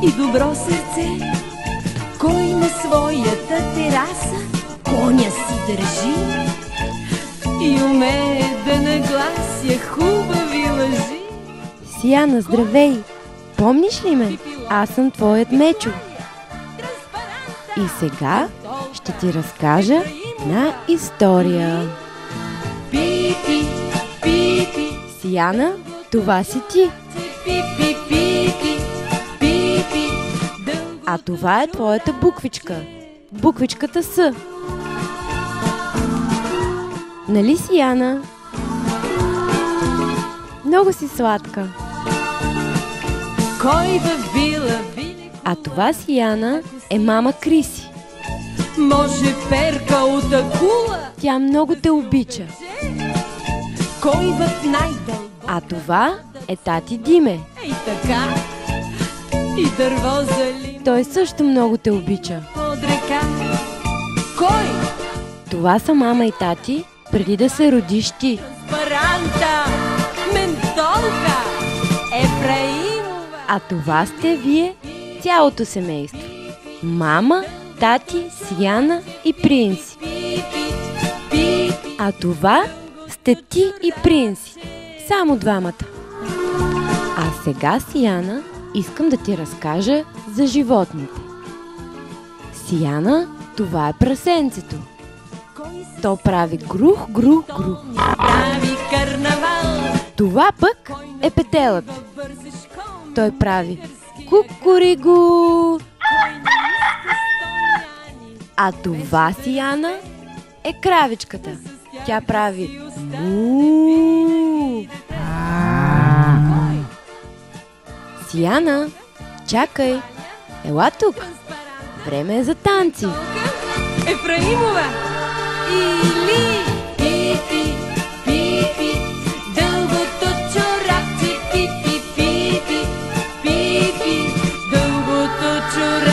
и добро сърце. Кой на своята тераса коня си държи и умее да наглася хубави лъжи. Сияна, здравей! Помниш ли ме? Аз съм твоят Мечо. И сега ще ти разкажа една история. Пипи, пипи, Сияна, това си ти. пипи, пипи, пипи, А това е твоята буквичка. Буквичката С. Нали, Сияна? Много си сладка. кой в вила винаги А това, Сияна, е мама Криси. може перка от акула. Тя много те обича. Кой в най-дълбоко А това е тати Диме. и така и дърво залим Той също много те обича. под река. Кой? Това са мама и тати, преди да се родиш ти. Паранта, ментолка, Ефраимова. А това сте вие, цялото семейство. Мама, тати, Сияна и Принси. Пипи, пипи, А това сте ти и Принси. Само двамата. А сега, Сияна, искам да ти разкажа за животните. Сияна, това е прасенцето. То прави грух, грух, грух. прави карнавал. Това пък е петелът. Бързиш кон, Той прави кукуригу. А това, Сияна, е кравичката. Тя прави му. Сияна, чакай. Ела тук. Време е за танци. Ефраимова. Или пипи, пипи, дългото чорапче, пипи, пипи, пипи, дългото чорапче.